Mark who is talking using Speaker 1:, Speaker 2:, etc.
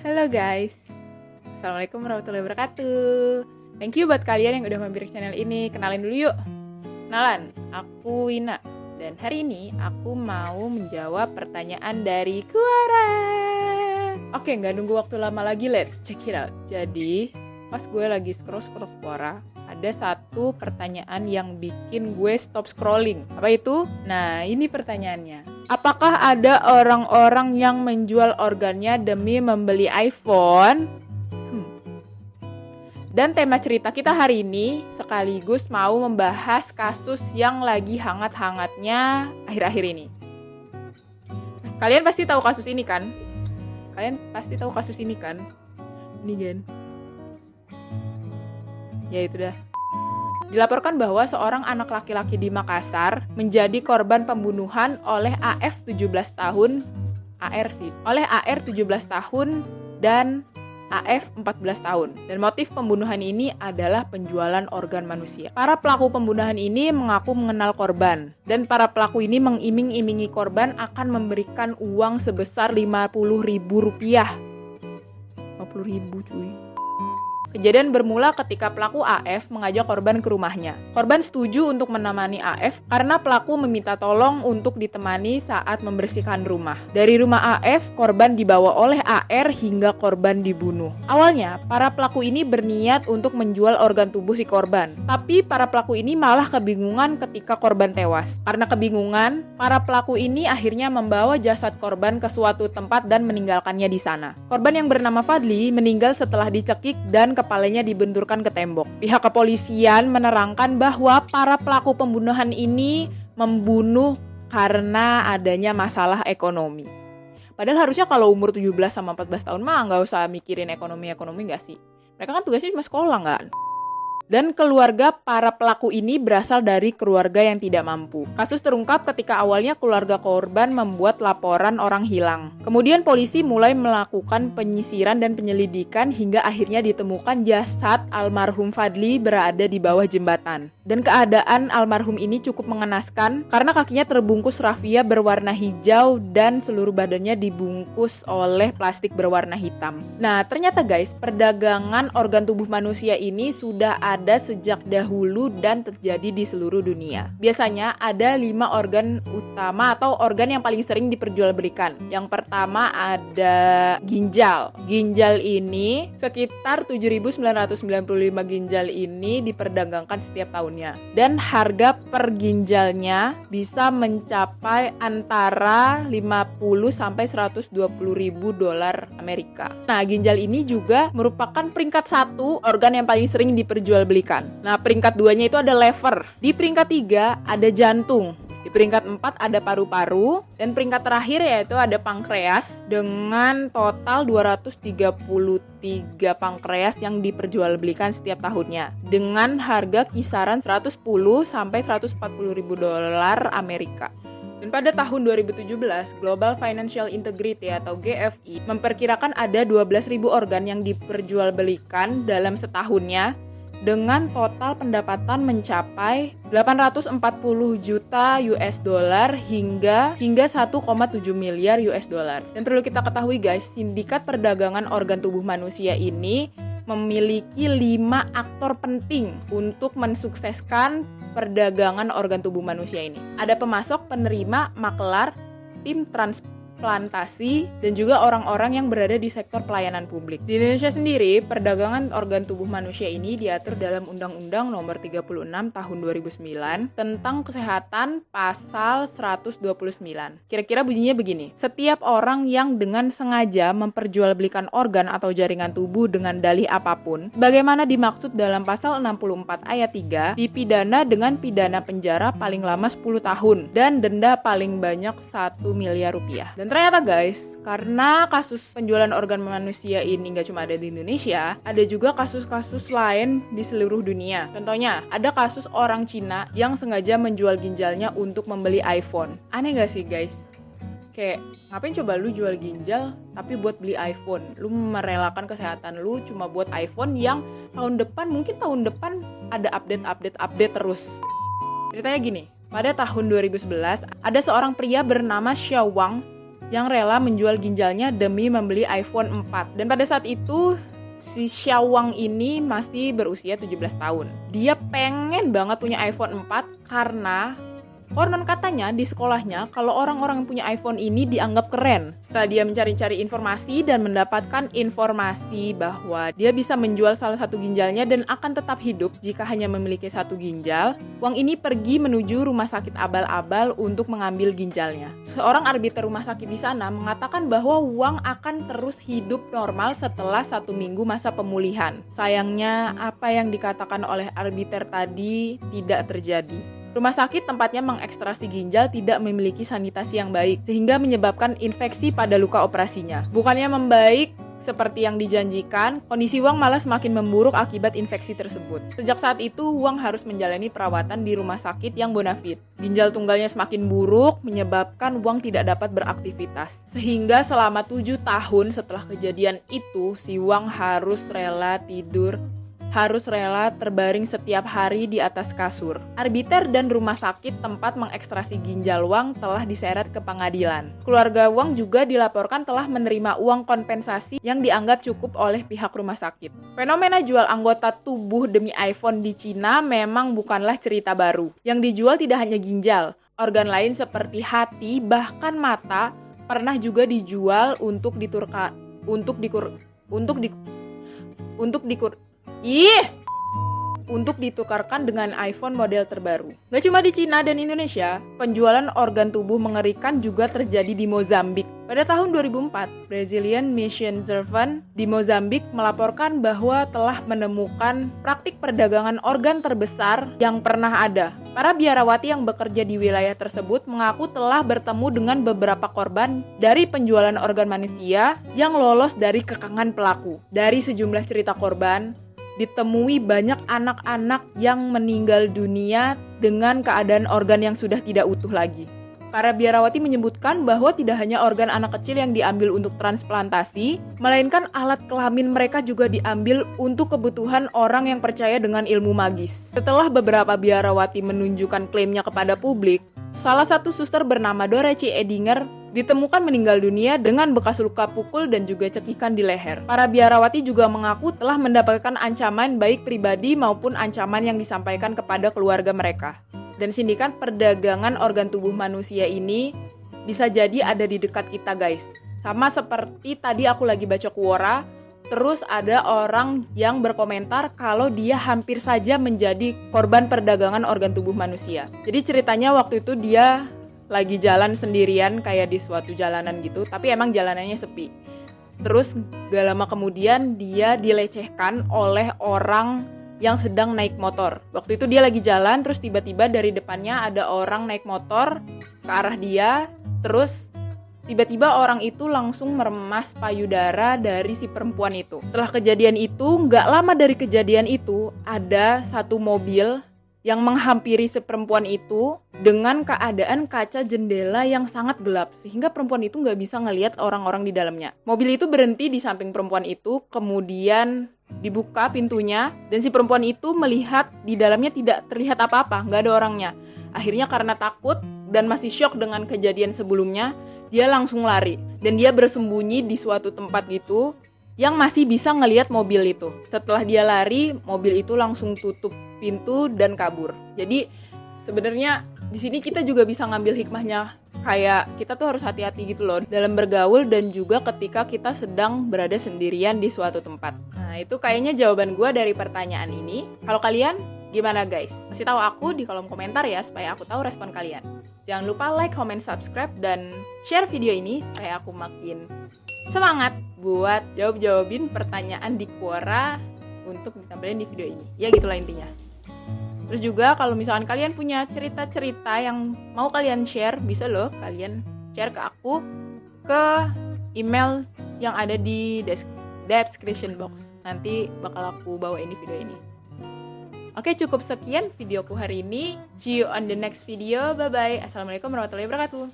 Speaker 1: Halo guys, Assalamualaikum warahmatullahi wabarakatuh. Thank you buat kalian yang udah mampir ke channel ini. Kenalin dulu yuk. Kenalan, aku Wina. Dan hari ini aku mau menjawab pertanyaan dari Kuara. Oke, nggak nunggu waktu lama lagi, let's check it out. Jadi, pas gue lagi scroll Quora, ada satu pertanyaan yang bikin gue stop scrolling. Apa itu? Nah, ini pertanyaannya. Apakah ada orang-orang yang menjual organnya demi membeli iPhone? Dan tema cerita kita hari ini sekaligus mau membahas kasus yang lagi hangat-hangatnya akhir-akhir ini. Kalian pasti tahu kasus ini kan? Ini kan? Ya itu dah. Dilaporkan bahwa seorang anak laki-laki di Makassar menjadi korban pembunuhan oleh AR 17 tahun dan AF 14 tahun. Dan motif pembunuhan ini adalah penjualan organ manusia. Para pelaku pembunuhan ini mengaku mengenal korban, dan para pelaku ini mengiming-imingi korban akan memberikan uang sebesar Rp50.000. 50.000 cuy. Kejadian bermula ketika pelaku AF mengajak korban ke rumahnya. Korban setuju untuk menemani AF karena pelaku meminta tolong untuk ditemani saat membersihkan rumah. Dari rumah AF, korban dibawa oleh AR hingga korban dibunuh. Awalnya, para pelaku ini berniat untuk menjual organ tubuh si korban. Tapi para pelaku ini malah kebingungan ketika korban tewas. Karena kebingungan, para pelaku ini akhirnya membawa jasad korban ke suatu tempat dan meninggalkannya di sana. Korban yang bernama Fadli meninggal setelah dicekik dan kepalanya dibenturkan ke tembok. Pihak kepolisian menerangkan bahwa para pelaku pembunuhan ini membunuh karena adanya masalah ekonomi. Padahal harusnya kalau umur 17 sama 14 tahun mah nggak usah mikirin ekonomi nggak sih? Mereka kan tugasnya cuma sekolah nggak? Dan keluarga para pelaku ini berasal dari keluarga yang tidak mampu. Kasus terungkap ketika awalnya keluarga korban membuat laporan orang hilang. Kemudian polisi mulai melakukan penyisiran dan penyelidikan hingga akhirnya ditemukan jasad almarhum Fadli berada di bawah jembatan. Dan keadaan almarhum ini cukup mengenaskan karena kakinya terbungkus rafia berwarna hijau dan seluruh badannya dibungkus oleh plastik berwarna hitam. Nah, ternyata guys, perdagangan organ tubuh manusia ini sudah ada sejak dahulu dan terjadi di seluruh dunia. Biasanya ada 5 organ utama atau organ yang paling sering diperjualbelikan. Yang pertama ada ginjal. Ginjal ini sekitar 7.995 ginjal ini diperdagangkan setiap tahunnya. Dan harga per ginjalnya bisa mencapai antara 50 sampai 120 ribu dolar Amerika. Nah, ginjal ini juga merupakan peringkat 1 organ yang paling sering diperjualbelikan. Nah, peringkat 2-nya itu ada lever. Di peringkat 3 ada jantung. Di peringkat 4 ada paru-paru. Dan peringkat terakhir yaitu ada pankreas dengan total 233 pankreas yang diperjualbelikan setiap tahunnya. Dengan harga kisaran 110 sampai 140 ribu dolar Amerika. Dan pada tahun 2017, Global Financial Integrity atau GFI memperkirakan ada 12.000 organ yang diperjualbelikan dalam setahunnya dengan total pendapatan mencapai 840 juta US dollar hingga 1,7 miliar US dollar. Dan perlu kita ketahui guys, sindikat perdagangan organ tubuh manusia ini memiliki 5 aktor penting untuk mensukseskan perdagangan organ tubuh manusia ini. Ada pemasok, penerima, makelar, tim transplantasi, dan juga orang-orang yang berada di sektor pelayanan publik. Di Indonesia sendiri, perdagangan organ tubuh manusia ini diatur dalam Undang-Undang Nomor 36 Tahun 2009 tentang Kesehatan Pasal 129. Kira-kira bunyinya begini. Setiap orang yang dengan sengaja memperjualbelikan organ atau jaringan tubuh dengan dalih apapun, sebagaimana dimaksud dalam Pasal 64 ayat 3, dipidana dengan pidana penjara paling lama 10 tahun dan denda paling banyak 1 miliar rupiah. Dan ternyata guys, karena kasus penjualan organ manusia ini nggak cuma ada di Indonesia, ada juga kasus-kasus lain di seluruh dunia. Contohnya, ada kasus orang Cina yang sengaja menjual ginjalnya untuk membeli iPhone. Aneh nggak sih guys? Kayak, ngapain coba lu jual ginjal tapi buat beli iPhone? Lu merelakan kesehatan lu cuma buat iPhone yang tahun depan ada update terus. Ceritanya gini, pada tahun 2011, ada seorang pria bernama Xiao Wang yang rela menjual ginjalnya demi membeli iPhone 4. Dan pada saat itu si Xiao Wang ini masih berusia 17 tahun. Dia pengen banget punya iPhone 4 karena konon katanya di sekolahnya kalau orang-orang yang punya iPhone ini dianggap keren. Setelah dia mencari-cari informasi dan mendapatkan informasi bahwa dia bisa menjual salah satu ginjalnya dan akan tetap hidup jika hanya memiliki satu ginjal, Wang ini pergi menuju rumah sakit abal-abal untuk mengambil ginjalnya. Seorang arbiter rumah sakit di sana mengatakan bahwa Wang akan terus hidup normal setelah 1 minggu masa pemulihan. Sayangnya, apa yang dikatakan oleh arbiter tadi tidak terjadi. Rumah sakit tempatnya mengekstrasi ginjal tidak memiliki sanitasi yang baik, sehingga menyebabkan infeksi pada luka operasinya. Bukannya membaik seperti yang dijanjikan, kondisi Wang malah semakin memburuk akibat infeksi tersebut. Sejak saat itu, Wang harus menjalani perawatan di rumah sakit yang bonafit. Ginjal tunggalnya semakin buruk, menyebabkan Wang tidak dapat beraktivitas. Sehingga selama 7 tahun setelah kejadian itu, si Wang harus rela terbaring setiap hari di atas kasur. Arbiter dan rumah sakit tempat mengekstrasi ginjal Wang telah diseret ke pengadilan. Keluarga Wang juga dilaporkan telah menerima uang kompensasi yang dianggap cukup oleh pihak rumah sakit. Fenomena jual anggota tubuh demi iPhone di Cina memang bukanlah cerita baru. Yang dijual tidak hanya ginjal, organ lain seperti hati, bahkan mata pernah juga dijual untuk ditukarkan dengan iPhone model terbaru. Gak cuma di Cina dan Indonesia, penjualan organ tubuh mengerikan juga terjadi di Mozambik. Pada tahun 2004, Brazilian Mission Servant di Mozambik melaporkan bahwa telah menemukan praktik perdagangan organ terbesar yang pernah ada. Para biarawati yang bekerja di wilayah tersebut mengaku telah bertemu dengan beberapa korban dari penjualan organ manusia yang lolos dari kekangan pelaku. Dari sejumlah cerita korban, ditemui banyak anak-anak yang meninggal dunia dengan keadaan organ yang sudah tidak utuh lagi. Para biarawati menyebutkan bahwa tidak hanya organ anak kecil yang diambil untuk transplantasi, melainkan alat kelamin mereka juga diambil untuk kebutuhan orang yang percaya dengan ilmu magis. Setelah beberapa biarawati menunjukkan klaimnya kepada publik, salah satu suster bernama Dorothy Edinger ditemukan meninggal dunia dengan bekas luka pukul dan juga cekikan di leher. Para biarawati juga mengaku telah mendapatkan ancaman baik pribadi maupun ancaman yang disampaikan kepada keluarga mereka. Dan sindikat perdagangan organ tubuh manusia ini bisa jadi ada di dekat kita, guys. Sama seperti tadi aku lagi baca Quora, terus ada orang yang berkomentar kalau dia hampir saja menjadi korban perdagangan organ tubuh manusia. Jadi ceritanya waktu itu dia lagi jalan sendirian kayak di suatu jalanan gitu, tapi emang jalanannya sepi. Terus gak lama kemudian dia dilecehkan oleh orang yang sedang naik motor. Waktu itu dia lagi jalan, terus tiba-tiba dari depannya ada orang naik motor ke arah dia, terus tiba-tiba orang itu langsung meremas payudara dari si perempuan itu. Setelah kejadian itu, gak lama dari kejadian itu, ada satu mobil yang menghampiri si perempuan itu dengan keadaan kaca jendela yang sangat gelap, sehingga perempuan itu nggak bisa ngelihat orang-orang di dalamnya. Mobil itu berhenti di samping perempuan itu, kemudian dibuka pintunya, dan si perempuan itu melihat di dalamnya tidak terlihat apa-apa, nggak ada orangnya. Akhirnya karena takut dan masih syok dengan kejadian sebelumnya, dia langsung lari, dan dia bersembunyi di suatu tempat gitu, yang masih bisa ngelihat mobil itu. Setelah dia lari, mobil itu langsung tutup pintu dan kabur. Jadi sebenarnya di sini kita juga bisa ngambil hikmahnya, kayak kita tuh harus hati-hati gitu loh dalam bergaul dan juga ketika kita sedang berada sendirian di suatu tempat. Nah, itu kayaknya jawaban gue dari pertanyaan ini. Kalau kalian gimana, guys? Kasih tahu aku di kolom komentar ya supaya aku tahu respon kalian. Jangan lupa like, comment, subscribe dan share video ini supaya aku makin semangat buat jawabin pertanyaan di Quora untuk ditampilin di video ini. Ya gitulah intinya. Terus juga kalau misalkan kalian punya cerita-cerita yang mau kalian share, bisa loh kalian share ke aku ke email yang ada di description box. Nanti bakal aku bawain di video ini. Oke, cukup sekian videoku hari ini. See you on the next video. Bye-bye. Assalamualaikum warahmatullahi wabarakatuh.